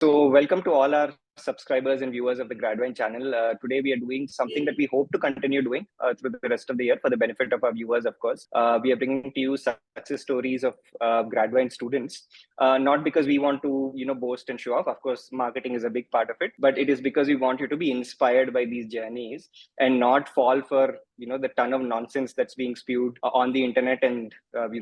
So, welcome to all our subscribers and viewers of the Gradvine channel. Today, we are doing something that we hope to continue doing through the rest of the year for the benefit of our viewers, of course. We are bringing to you success stories of Gradvine students, not because we want to, boast and show off. Of course, marketing is a big part of it, but it is because we want you to be inspired by these journeys and not fall for the ton of nonsense that's being spewed on the internet and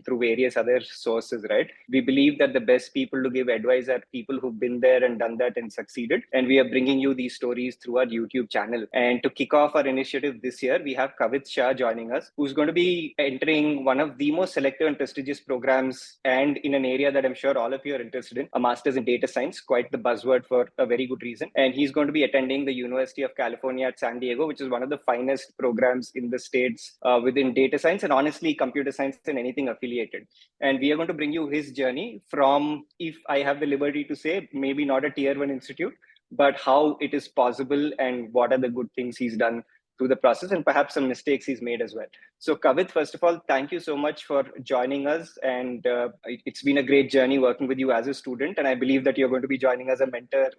through various other sources, right? We believe that the best people to give advice are people who've been there and done that and succeeded, and we are bringing you these stories through our YouTube channel. And to kick off our initiative this year, we have Kavit Shah joining us, who's going to be entering one of the most selective and prestigious programs, and in an area that I'm sure all of you are interested in, a master's in data science, quite the buzzword for a very good reason. And he's going to be attending the University of California at San Diego, which is one of the finest programs in the States within data science and honestly computer science and anything affiliated. And we are going to bring you his journey from, if I have the liberty to say, maybe not a tier one institute, but how it is possible and what are the good things he's done through the process and perhaps some mistakes he's made as well. So Kavit, first of all, thank you so much for joining us. And it's been a great journey working with you as a student. And I believe that you're going to be joining as a mentor,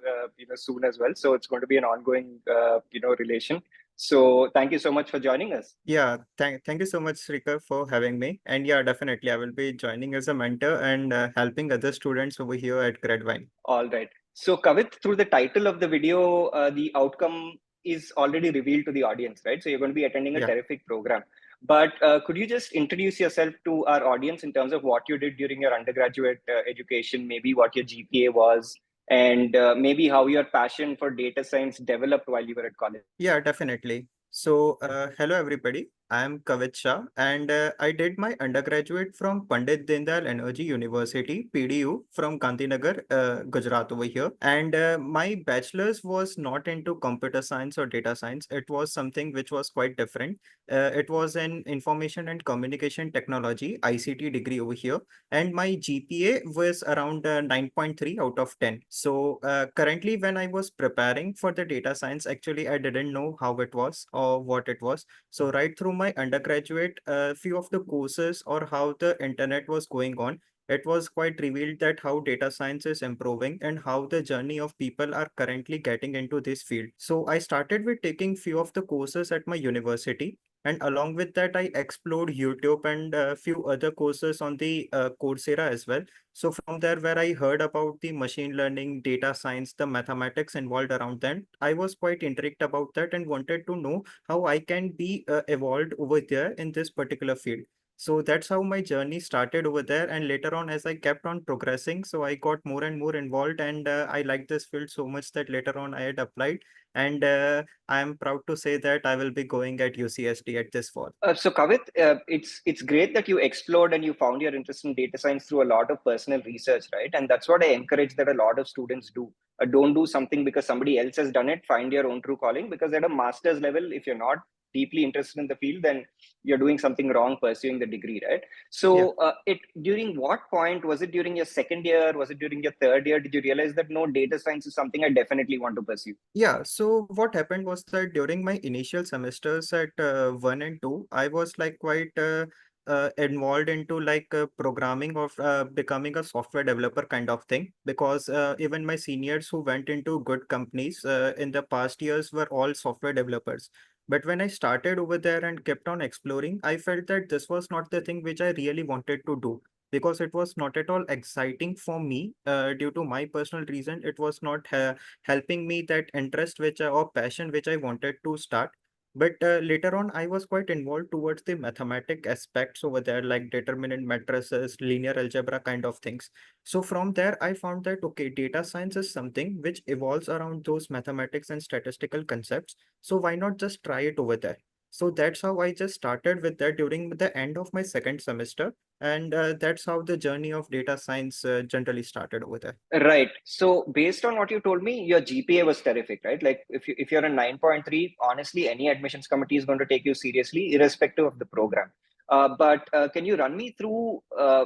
soon as well. So it's going to be an ongoing, relation. So thank you so much for joining us. Yeah, thank you so much, Srikar, for having me. And yeah, definitely, I will be joining as a mentor and helping other students over here at Gradvine. All right. So Kavit, through the title of the video, the outcome is already revealed to the audience, right? So you're going to be attending a Yeah. terrific program. But could you just introduce yourself to our audience in terms of what you did during your undergraduate education, maybe what your GPA was, and maybe how your passion for data science developed while you were at college? Yeah, definitely. So, hello everybody. I am Kavit Shah, and I did my undergraduate from Pandit Dindal Energy University, PDU, from Gandhinagar, Gujarat over here. And my bachelor's was not into computer science or data science. It was something which was quite different. It was an information and communication technology, ICT degree over here. And my GPA was around 9.3 out of 10. So currently, when I was preparing for the data science, actually, I didn't know how it was or what it was. So right through my undergraduate, few of the courses or how the internet was going on, it was quite revealed that how data science is improving and how the journey of people are currently getting into this field. So I started with taking few of the courses at my university. And along with that, I explored YouTube and a few other courses on the Coursera as well. So from there, where I heard about the machine learning, data science, the mathematics involved around that, I was quite intrigued about that and wanted to know how I can be evolved over there in this particular field. So that's how my journey started over there. And later on, as I kept on progressing, so I got more and more involved, and I liked this field so much that later on I had applied. And I am proud to say that I will be going at UCSD at this fall. So Kavit, it's great that you explored and you found your interest in data science through a lot of personal research, right? And that's what I encourage that a lot of students do. Don't do something because somebody else has done it. Find your own true calling, because at a master's level, if you're not deeply interested in the field, then you're doing something wrong pursuing the degree, right? Yeah. So it during what point, was it during your second year? Was it during your third year? Did you realize that no, data science is something I definitely want to pursue? Yeah, so what happened was that during my initial semesters at 1 and 2, I was like quite involved into like programming of becoming a software developer kind of thing, because even my seniors who went into good companies in the past years were all software developers. But when I started over there and kept on exploring, I felt that this was not the thing which I really wanted to do, because it was not at all exciting for me due to my personal reason. It was not helping me that interest or passion which I wanted to start. But later on, I was quite involved towards the mathematic aspects over there, like determinant matrices, linear algebra kind of things. So from there, I found that, okay, data science is something which evolves around those mathematics and statistical concepts. So why not just try it over there? So that's how I just started with that during the end of my second semester. And that's how the journey of data science generally started over there. Right. So based on what you told me, your GPA was terrific, right? Like if you're a 9.3, honestly, any admissions committee is going to take you seriously, irrespective of the program. But can you run me through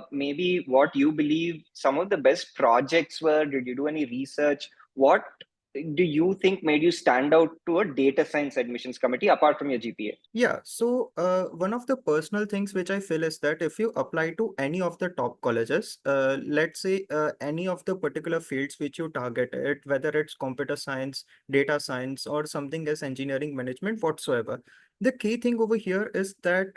maybe what you believe some of the best projects were? Did you do any research? What do you think made you stand out to a data science admissions committee apart from your GPA? Yeah, so one of the personal things which I feel is that if you apply to any of the top colleges, let's say any of the particular fields which you target it, whether it's computer science, data science, or something as engineering management, whatsoever. The key thing over here is that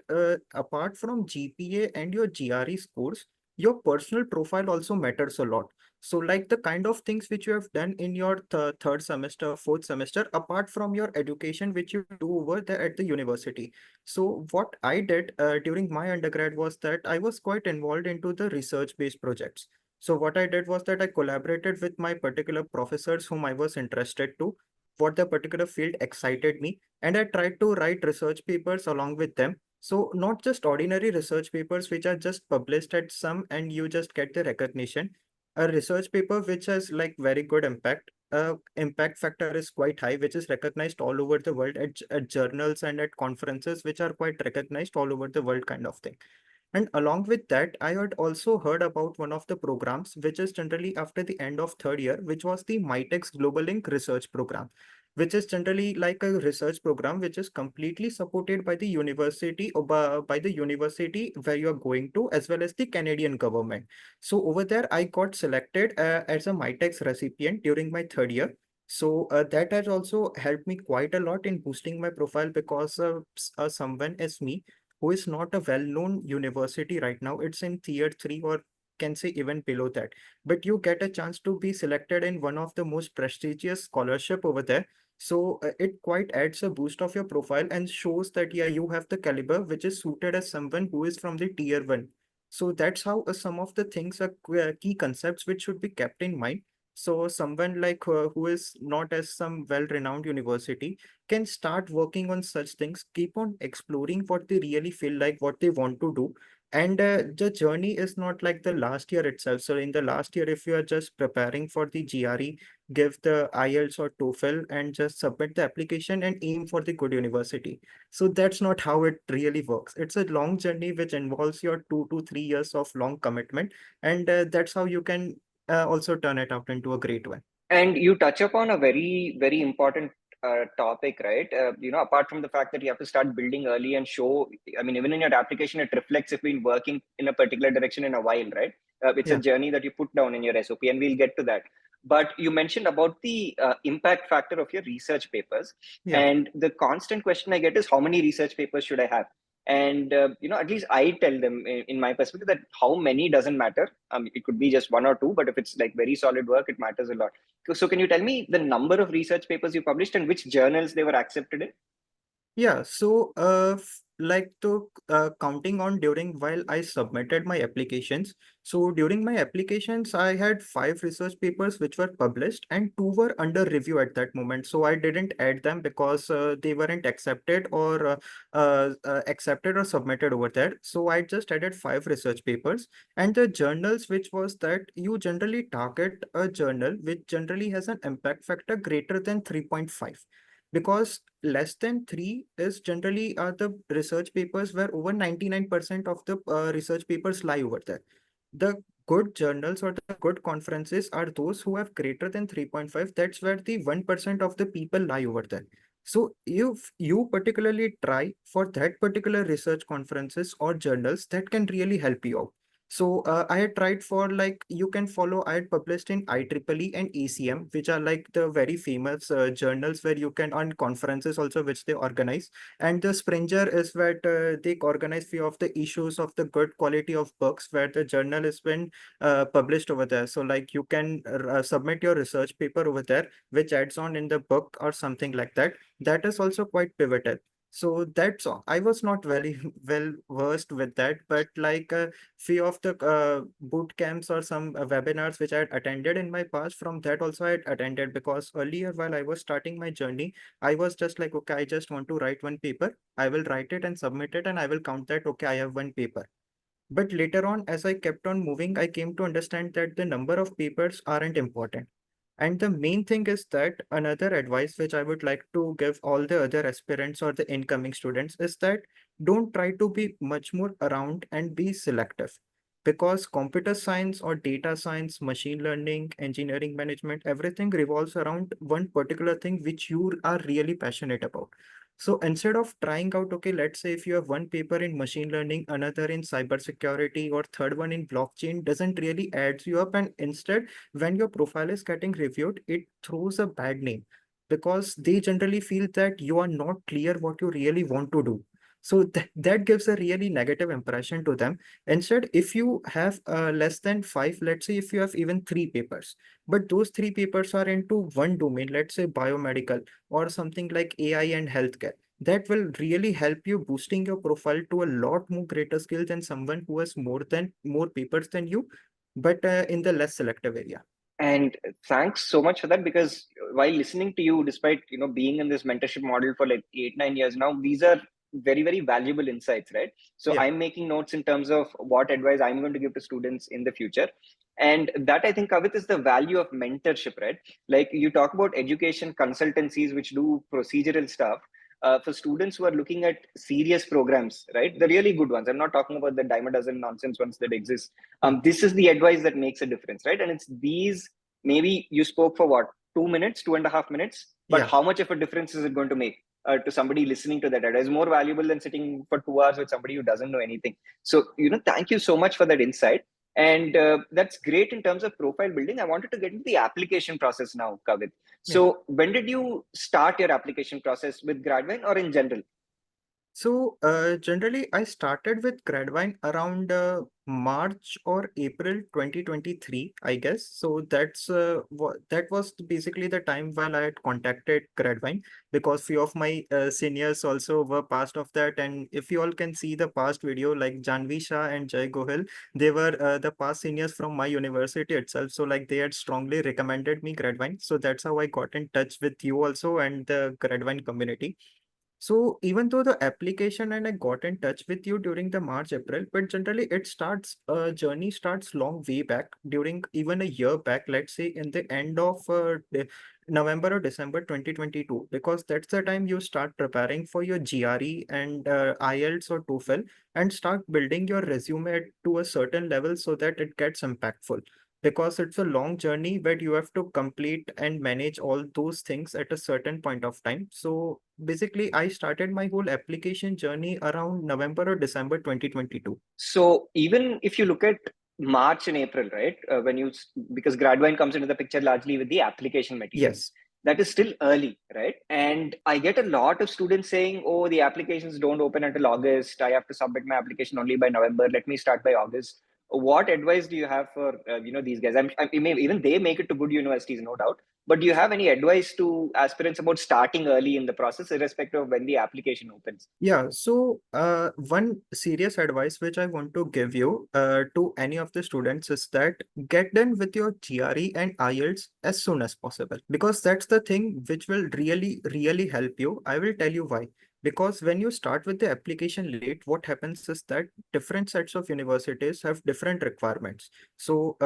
apart from GPA and your GRE scores, your personal profile also matters a lot. So like the kind of things which you have done in your third semester, fourth semester, apart from your education, which you do over there at the university. So what I did during my undergrad was that I was quite involved into the research-based projects. So what I did was that I collaborated with my particular professors whom I was interested to, what the particular field excited me, and I tried to write research papers along with them. So not just ordinary research papers which are just published at some and you just get the recognition, a research paper which has like very good impact. Impact factor is quite high, which is recognized all over the world at journals and at conferences, which are quite recognized all over the world, kind of thing. And along with that, I had also heard about one of the programs, which is generally after the end of third year, which was the MITEX Global Link Research Program, which is generally like a research program which is completely supported by the university or by the university where you are going to, as well as the Canadian government. So over there, I got selected as a MITEX recipient during my third year. So that has also helped me quite a lot in boosting my profile because someone as me who is not a well-known university right now. It's in tier 3 or can say even below that. But you get a chance to be selected in one of the most prestigious scholarship over there. So it quite adds a boost of your profile and shows that yeah, you have the caliber which is suited as someone who is from the tier 1. So that's how some of the things are key concepts which should be kept in mind. So someone like who is not as some well-renowned university can start working on such things, keep on exploring what they really feel like, what they want to do. And the journey is not like the last year itself. So in the last year, if you are just preparing for the GRE, give the IELTS or TOEFL and just submit the application and aim for the good university. So that's not how it really works. It's a long journey which involves your 2 to 3 years of long commitment. And that's how you can also turn it out into a great one. And you touch upon a very, very important topic, right? Apart from the fact that you have to start building early and show, I mean, even in your application, it reflects if you've been working in a particular direction in a while, right? It's a Yeah, journey that you put down in your SOP, and we'll get to that. But you mentioned about the impact factor of your research papers. yeah. And the constant question I get is, how many research papers should I have? And at least I tell them in my perspective that how many doesn't matter. It could be just one or two, but if it's like very solid work, it matters a lot. So can you tell me the number of research papers you published and which journals they were accepted in? Yeah, so like to counting on during while I submitted my applications. So during my applications, I had 5 research papers which were published and 2 were under review at that moment. So I didn't add them because they weren't accepted or submitted over there. So I just added 5 research papers, and the journals which was that you generally target a journal which generally has an impact factor greater than 3.5, because less than 3 is generally the research papers where over 99% of the research papers lie over there. The good journals or the good conferences are those who have greater than 3.5. That's where the 1% of the people lie over there. So if you particularly try for that particular research conferences or journals, that can really help you out. So I had tried for like you can follow. I had published in IEEE and ACM, which are like the very famous journals where you can on conferences also which they organize. And the Springer is where they organize few of the issues of the good quality of books where the journal has been published over there. So like you can submit your research paper over there, which adds on in the book or something like that. That is also quite pivotal. So that's all. I was not very well versed with that, but like few of the boot camps or some webinars which I had attended in my past, from that also I had attended, because earlier while I was starting my journey, I was just like, okay, I just want to write one paper. I will write it and submit it and I will count that, okay, I have one paper. But later on, as I kept on moving, I came to understand that the number of papers aren't important. And the main thing is that another advice which I would like to give all the other aspirants or the incoming students is that don't try to be much more around and be selective. because computer science or data science, machine learning, engineering management, everything revolves around one particular thing which you are really passionate about. So instead of trying out, okay, let's say if you have one paper in machine learning, another in cybersecurity, or third one in blockchain, doesn't really adds you up. And instead, when your profile is getting reviewed, it throws a bad name because they generally feel that you are not clear what you really want to do. So that gives a really negative impression to them. Instead, if you have less than five, let's say if you have even three papers, but those three papers are into one domain, let's say biomedical or something like AI and healthcare, that will really help you boosting your profile to a lot more greater skill than someone who has more papers than you, but in the less selective area. And thanks so much for that, because while listening to you, despite being in this mentorship model for like 8 9 years now, these are very very valuable insights, right? So Yeah. I'm making notes in terms of what advice I'm going to give to students in the future. And that, I think, Kavit, is the value of mentorship, right? Like, you talk about education consultancies which do procedural stuff. For students who are looking at serious programs, right, the really good ones, I'm not talking about the dime a dozen nonsense ones that exist. Yeah. This is the advice that makes a difference, right? And it's these, maybe you spoke for what, 2 minutes, 2.5 minutes, but Yeah. how much of a difference is it going to make to somebody listening to that advice? More valuable than sitting for 2 hours with somebody who doesn't know anything. So, thank you so much for that insight. And that's great in terms of profile building. I wanted to get into the application process now, Kavit. Yeah. So when did you start your application process, with Gradvine or in general? So generally, I started with Gradvine around March or April 2023, I guess. So that was basically the time while I had contacted Gradvine, because few of my seniors also were part of that. And if you all can see the past video, like Janvi Shah and Jay Gohil, they were the past seniors from my university itself. So like they had strongly recommended me Gradvine. So that's how I got in touch with you also and the Gradvine community. So even though the application and I got in touch with you during the March, April, but generally journey starts long way back during even a year back, let's say in the end of November or December 2022, because that's the time you start preparing for your GRE and IELTS or TOEFL and start building your resume to a certain level so that it gets impactful, because it's a long journey where you have to complete and manage all those things at a certain point of time. So basically, I started my whole application journey around November or December 2022. So even if you look at March and April, right, because Gradvine comes into the picture largely with the application materials, Yes. that is still early, right? And I get a lot of students saying, "Oh, the applications don't open until August. I have to submit my application only by November. Let me start by August." What advice do you have for these guys? Even they make it to good universities, no doubt. But do you have any advice to aspirants about starting early in the process, irrespective of when the application opens? Yeah, so one serious advice which I want to give you to any of the students is that get done with your GRE and IELTS as soon as possible, because that's the thing which will really, really help you. I will tell you why. Because when you start with the application late, what happens is that different sets of universities have different requirements. So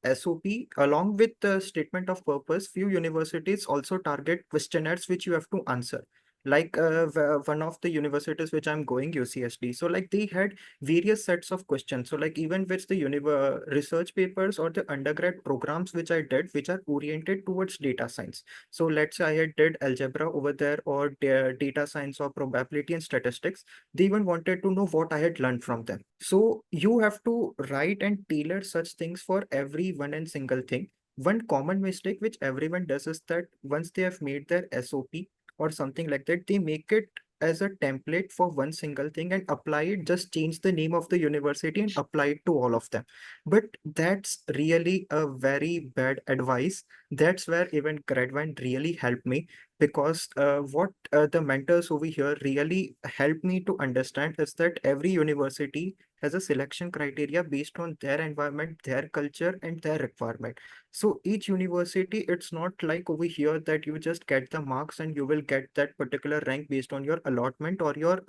SOP, along with the statement of purpose, few universities also target questionnaires which you have to answer, like one of the universities which I'm going, UCSD. So like they had various sets of questions. So like even with the research papers or the undergrad programs which I did, which are oriented towards data science. So let's say I had did algebra over there, or data science or probability and statistics. They even wanted to know what I had learned from them. So you have to write and tailor such things for every one and single thing. One common mistake which everyone does is that once they have made their SOP or something like that, they make it as a template for one single thing and apply it, just change the name of the university and apply it to all of them. But that's really a very bad advice. That's where even Gradvine really helped me, because what the mentors over here really helped me to understand is that every university has a selection criteria based on their environment, their culture, and their requirement. So each university, it's not like over here that you just get the marks and you will get that particular rank based on your allotment or your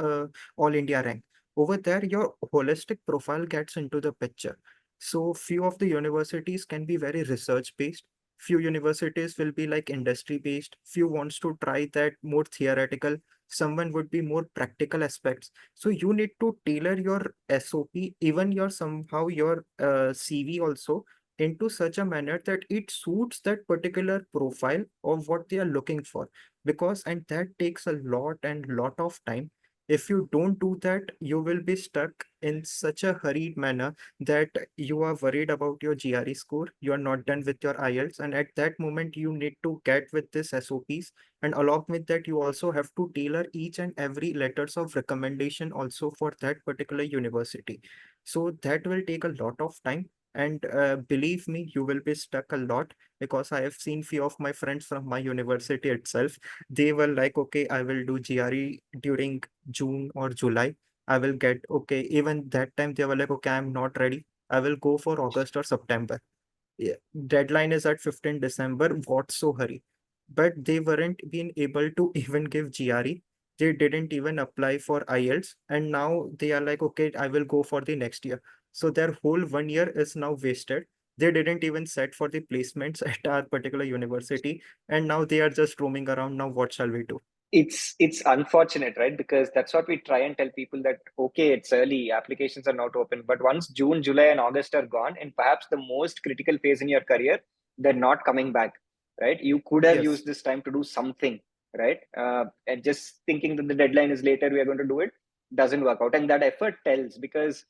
all India rank. Over there, your holistic profile gets into the picture. So few of the universities can be very research based. Few universities will be like industry based. Few wants to try that more theoretical. Someone would be more practical aspects. So you need to tailor your SOP, even your somehow your CV also, into such a manner that it suits that particular profile of what they are looking for. Because and that takes a lot and lot of time. If you don't do that, you will be stuck in such a hurried manner that you are worried about your GRE score, you are not done with your IELTS, and at that moment you need to get with this SOPs. And along with that, you also have to tailor each and every letters of recommendation also for that particular university. So that will take a lot of time. And believe me, you will be stuck a lot, because I have seen few of my friends from my university itself. They were like, okay, I will do GRE during June or July. I will get, okay, even that time they were like, okay, I'm not ready. I will go for August or September. Yeah, deadline is at 15 December. What's so hurry? But they weren't been able to even give GRE. They didn't even apply for IELTS. And now they are like, okay, I will go for the next year. So their whole 1 year is now wasted. They didn't even set for the placements at our particular university. And now they are just roaming around. Now, what shall we do? It's unfortunate, right? Because that's what we try and tell people, that okay, it's early, applications are not open, but once June, July, and August are gone, and perhaps the most critical phase in your career, they're not coming back, right? You could have Yes. used this time to do something, right? And just thinking that the deadline is later, we are going to do it, doesn't work out, and that effort tells. Because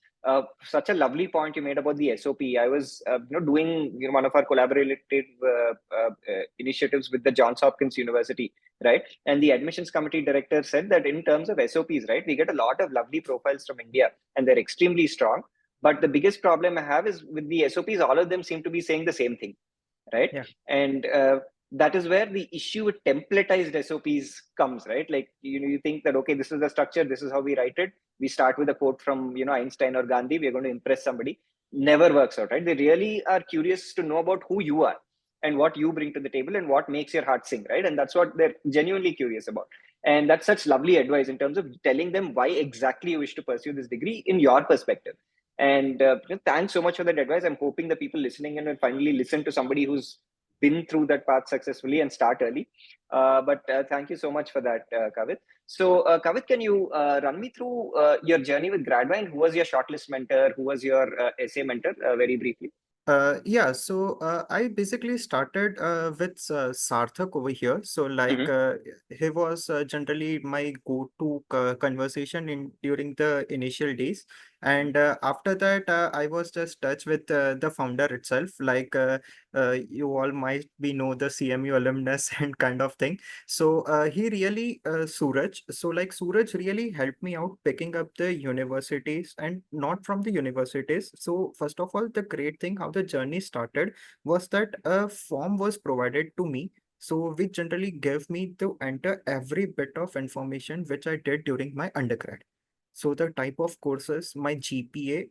such a lovely point you made about the SOP. I was doing one of our collaborative initiatives with the Johns Hopkins University, right? And the admissions committee director said that in terms of SOPs, right, we get a lot of lovely profiles from India, and they're extremely strong. But the biggest problem I have is with the SOPs, all of them seem to be saying the same thing, right? Yeah. And that is where the issue with templatized SOPs comes, right? Like, you think that, okay, this is the structure, this is how we write it. We start with a quote from, Einstein or Gandhi, we're going to impress somebody. Never works out, right? They really are curious to know about who you are and what you bring to the table and what makes your heart sing, right? And that's what they're genuinely curious about. And that's such lovely advice in terms of telling them why exactly you wish to pursue this degree in your perspective. And thanks so much for that advice. I'm hoping the people listening in will finally listen to somebody who's been through that path successfully and start early. But thank you so much for that, Kavit. So, Kavit, can you run me through your journey with Gradvine? Who was your shortlist mentor? Who was your essay mentor? Very briefly. Yeah, so I basically started with Sarthak over here. So like Mm-hmm. he was generally my go-to conversation in during the initial days. And after that, I was just touch with the founder itself. Like you all might be know the CMU alumnus and kind of thing. So he really Suraj. So like Suraj really helped me out picking up the universities, and not from the universities. So first of all, the great thing how the journey started was that a form was provided to me. So which generally gave me to enter every bit of information which I did during my undergrad. So the type of courses, my GPA,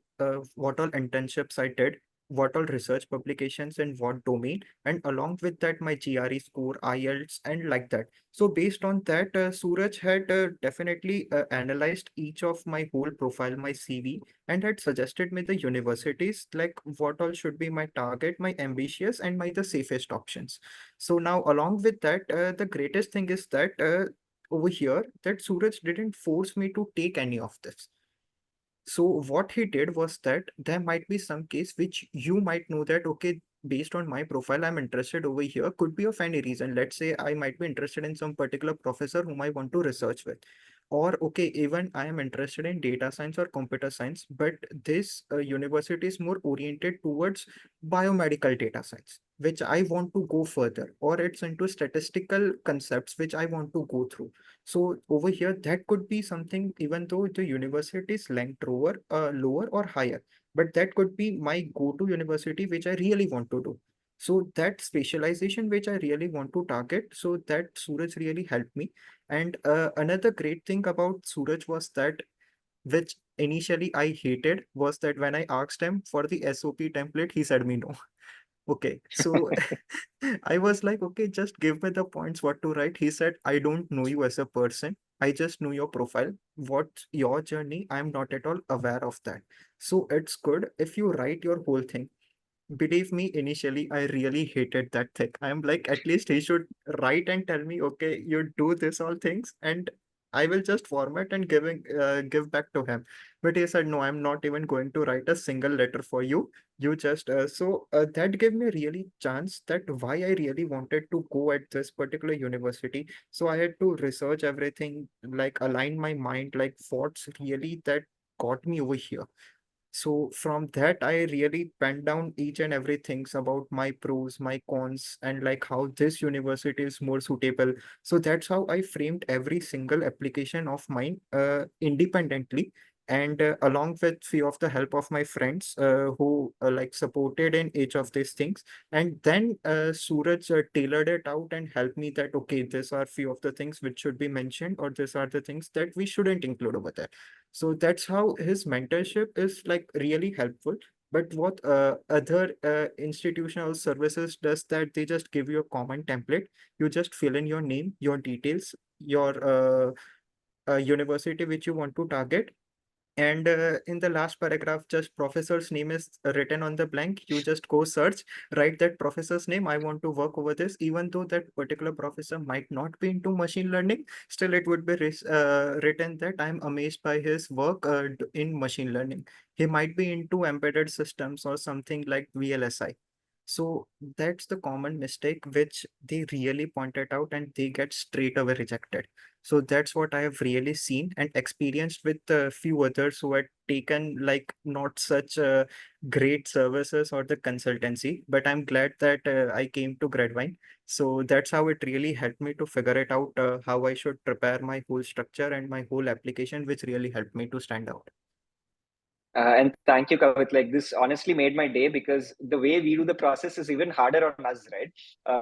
what all internships I did, what all research publications in what domain, and along with that my GRE score, IELTS, and like that. So based on that, Suraj had definitely analyzed each of my whole profile, my CV, and had suggested me the universities, like what all should be my target, my ambitious, and my the safest options. So now along with that, the greatest thing is that over here that Suraj didn't force me to take any of this. So what he did was that there might be some case which you might know that, okay, based on my profile, I'm interested over here, could be of any reason. Let's say I might be interested in some particular professor whom I want to research with. Or, okay, even I am interested in data science or computer science, but this university is more oriented towards biomedical data science, which I want to go further, or it's into statistical concepts, which I want to go through. So over here, that could be something, even though the university is ranked lower or higher, but that could be my go-to university, which I really want to do. So that specialization, which I really want to target, so that Suraj really helped me. And another great thing about Suraj was that, which initially I hated, was that when I asked him for the SOP template, he said me no. Okay, so I was like, okay, just give me the points what to write. He said, I don't know you as a person. I just know your profile. What's your journey? I'm not at all aware of that. So it's good if you write your whole thing. believe me, initially I really hated that thing. I'm like, at least he should write and tell me, okay, you do this all things, and I will just format and give back to him. But he said, no, I'm not even going to write a single letter for you. You just that gave me a really chance that why I really wanted to go at this particular university. So I had to research everything, like align my mind, like what's really that got me over here. So from that, I really penned down each and every things about my pros, my cons, and like how this university is more suitable. So that's how I framed every single application of mine independently, and along with few of the help of my friends who like supported in each of these things. And then Suraj tailored it out and helped me that okay, these are few of the things which should be mentioned, or these are the things that we shouldn't include over there. So that's how his mentorship is like really helpful. But what other institutional services does that they just give you a common template. You just fill in your name, your details, your university which you want to target, and in the last paragraph, just professor's name is written on the blank. You just go search, write that professor's name. I want to work over this, even though that particular professor might not be into machine learning. Still, it would be written that I'm amazed by his work in machine learning. He might be into embedded systems or something like VLSI. So that's the common mistake which they really pointed out, and they get straight away rejected. So that's what I have really seen and experienced with a few others who had taken like not such great services or the consultancy. But I'm glad that I came to Gradvine. So that's how it really helped me to figure it out how I should prepare my whole structure and my whole application, which really helped me to stand out. And thank you, Kavit. Like this honestly made my day because the way we do the process is even harder on us, right?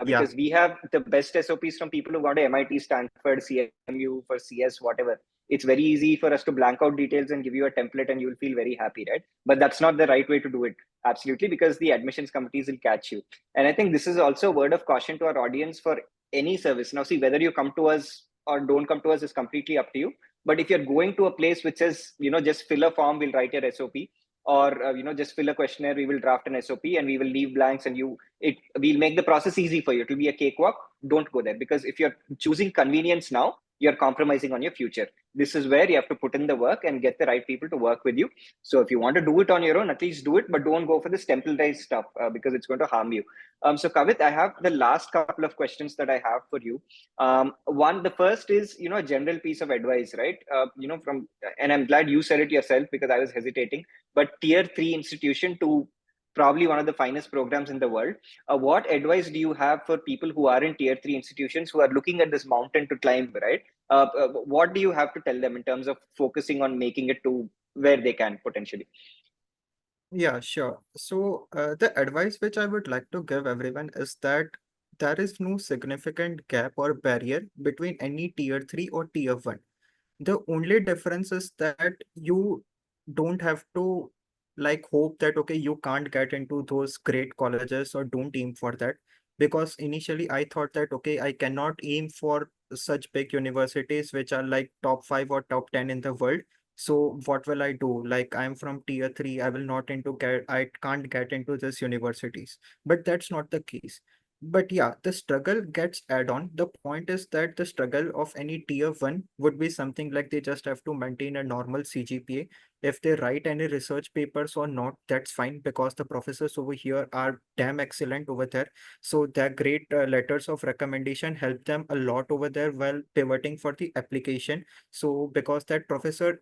Yeah. Because we have the best SOPs from people who gone to MIT, Stanford, CMU for CS, whatever. It's very easy for us to blank out details and give you a template and you'll feel very happy, right? But that's not the right way to do it. Absolutely, because the admissions committees will catch you. And I think this is also a word of caution to our audience for any service. Now, see, whether you come to us or don't come to us is completely up to you, but if you're going to a place which says, just fill a form, we'll write your SOP, or just fill a questionnaire, we will draft an SOP, and we will leave blanks, and we'll make the process easy for you. It will be a cakewalk. Don't go there, because if you're choosing convenience now, you're compromising on your future. This is where you have to put in the work and get the right people to work with you. So if you want to do it on your own, at least do it, but don't go for this templatized stuff because it's going to harm you. So Kavit, I have the last couple of questions that I have for you. The first is, a general piece of advice, right? And I'm glad you said it yourself because I was hesitating, but tier three institution to probably one of the finest programs in the world. What advice do you have for people who are in tier three institutions who are looking at this mountain to climb, right? What do you have to tell them in terms of focusing on making it to where they can potentially? Yeah, sure. So, the advice which I would like to give everyone is that there is no significant gap or barrier between any tier 3 or tier 1. The only difference is that you don't have to like hope that okay, you can't get into those great colleges or don't aim for that. Because initially I thought that okay, I cannot aim for such big universities which are like top 5 or top 10 in the world. So what will I do? Like I'm from tier 3, I will not into get I can't get into this universities. But that's not the case. But yeah, the struggle gets add on. The point is that the struggle of any tier 1 would be something like they just have to maintain a normal CGPA. If they write any research papers or not, that's fine because the professors over here are damn excellent over there. So their great letters of recommendation help them a lot over there while pivoting for the application. So because that professor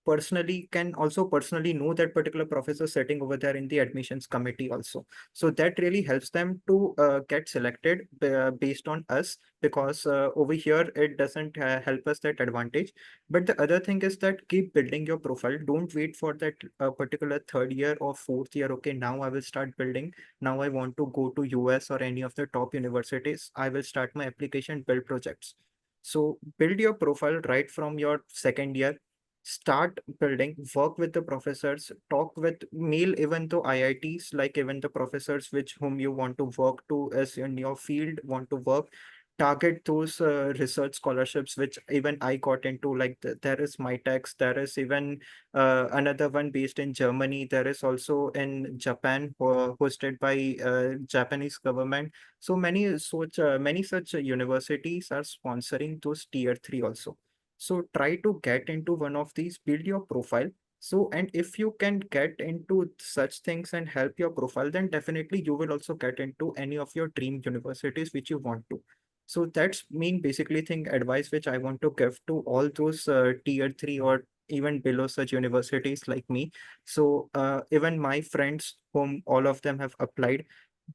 personally can also personally know that particular professor sitting over there in the admissions committee also, so that really helps them to get selected based on us, because over here it doesn't help us that advantage. But the other thing is that keep building your profile. Don't wait for that particular third year or fourth year. Okay, now I will start building. Now I want to go to US or any of the top universities. I will start my application, build projects. So build your profile right from your second year. Start building, work with the professors, talk with mail even though IITs, like even the professors which whom you want to work to as in your field want to work. target those research scholarships which even I got into. Like there is MyTex, there is even another one based in Germany. There is also in Japan, hosted by Japanese government. So many such universities are sponsoring those tier three also. So try to get into one of these, build your profile. So, and if you can get into such things and help your profile, then definitely you will also get into any of your dream universities which you want to. So that's mean basically thing advice which I want to give to all those tier three or even below such universities like me. So even my friends, whom all of them have applied,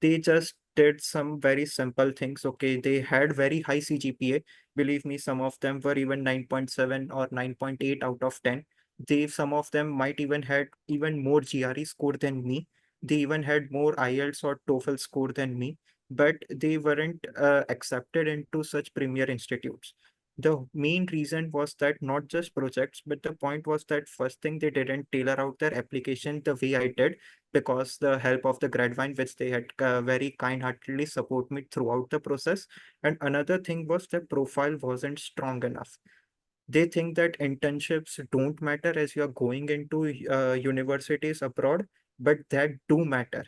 they just did some very simple things. Okay, they had very high CGPA. Believe me, some of them were even 9.7 or 9.8 out of 10. They, some of them might even had even more GRE score than me. They even had more IELTS or TOEFL score than me, but they weren't accepted into such premier institutes. The main reason was that not just projects, but the point was that first thing, they didn't tailor out their application the way I did, because the help of the Gradvine, which they had very kind-heartedly support me throughout the process. And another thing was the profile wasn't strong enough. They think that internships don't matter as you're going into universities abroad, but that do matter.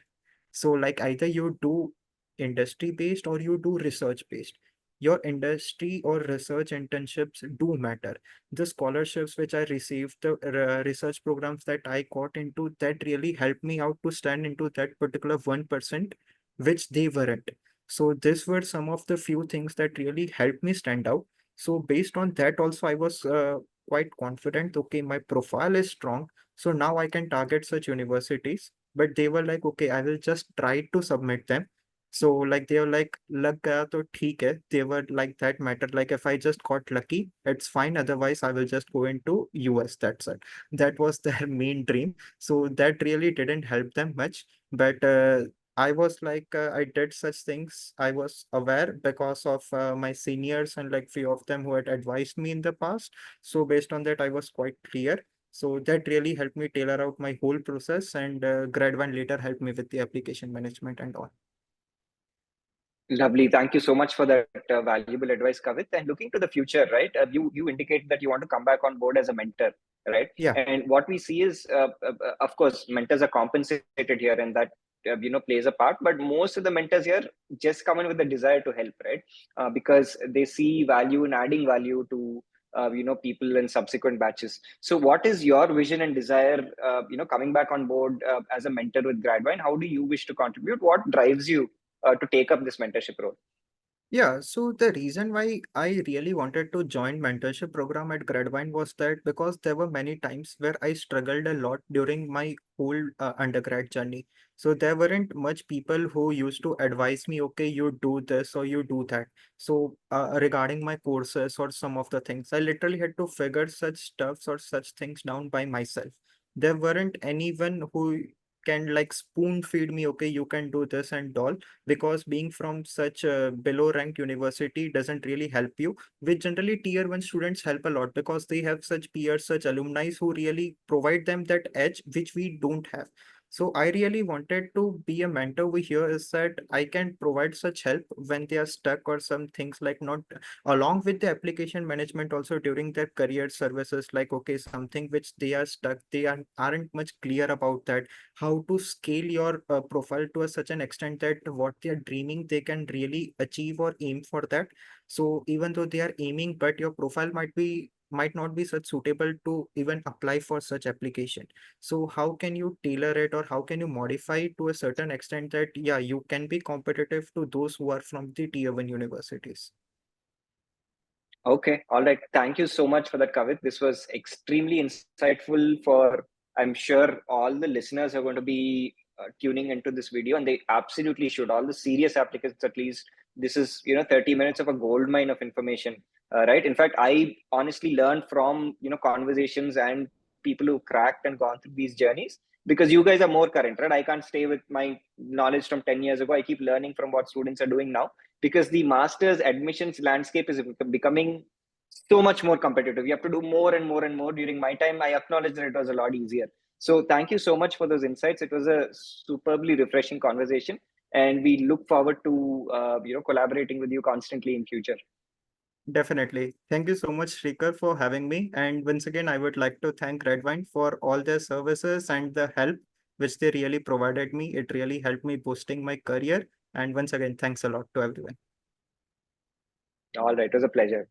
So like either you do industry based or you do research based. Your industry or research internships do matter. The scholarships which I received, the research programs that I got into, that really helped me out to stand into that particular 1%, which they weren't. So these were some of the few things that really helped me stand out. So based on that also, I was quite confident. Okay, my profile is strong. So now I can target such universities. But they were like, okay, I will just try to submit them. So like they were like, lag gaya to theek hai. They were like that matter. Like if I just got lucky, it's fine. Otherwise, I will just go into US. That's it. That was their main dream. So that really didn't help them much. But I was like, I did such things. I was aware because of my seniors and like few of them who had advised me in the past. So based on that, I was quite clear. So that really helped me tailor out my whole process, and Gradvine later helped me with the application management and all. Lovely. Thank you so much for that valuable advice, Kavit. And looking to the future, right? You indicate that you want to come back on board as a mentor, right? Yeah. And what we see is, of course, mentors are compensated here, and that plays a part. But most of the mentors here just come in with the desire to help, right? Because they see value in adding value to people in subsequent batches. So, what is your vision and desire? Coming back on board as a mentor with Gradvine, how do you wish to contribute? What drives you to take up this mentorship role? Yeah, so the reason why I really wanted to join mentorship program at Gradvine was that because there were many times where I struggled a lot during my whole undergrad journey. So there weren't much people who used to advise me, okay, you do this or you do that. So regarding my courses or some of the things, I literally had to figure such stuffs or such things down by myself. There weren't anyone who can like spoon feed me, okay, you can do this and all, because being from such a below ranked university doesn't really help you, which generally tier 1 students help a lot because they have such peers, such alumni who really provide them that edge which we don't have. So I really wanted to be a mentor over here, is that I can provide such help when they are stuck or some things, like not along with the application management also during their career services, like okay, something which they are stuck, aren't much clear about that, how to scale your profile to such an extent that what they are dreaming they can really achieve or aim for that. So even though they are aiming, but your profile might not be such suitable to even apply for such application. So how can you tailor it, or how can you modify it to a certain extent that yeah, you can be competitive to those who are from the tier 1 universities. Okay, all right. Thank you so much for that, Kavit. This was extremely insightful for, I'm sure, all the listeners are going to be tuning into this video, and they absolutely should. All the serious applicants, at least. This is, 30 minutes of a gold mine of information, right? In fact, I honestly learned from, conversations and people who cracked and gone through these journeys, because you guys are more current, right? I can't stay with my knowledge from 10 years ago. I keep learning from what students are doing now, because the master's admissions landscape is becoming so much more competitive. You have to do more and more and more. During my time, I acknowledge that it was a lot easier. So thank you so much for those insights. It was a superbly refreshing conversation. and we look forward to collaborating with you constantly in future. Definitely. Thank you so much, Shrikar, for having me. And once again, I would like to thank Gradvine for all their services and the help which they really provided me. It really helped me boosting my career. And once again, thanks a lot to everyone. All right, it was a pleasure.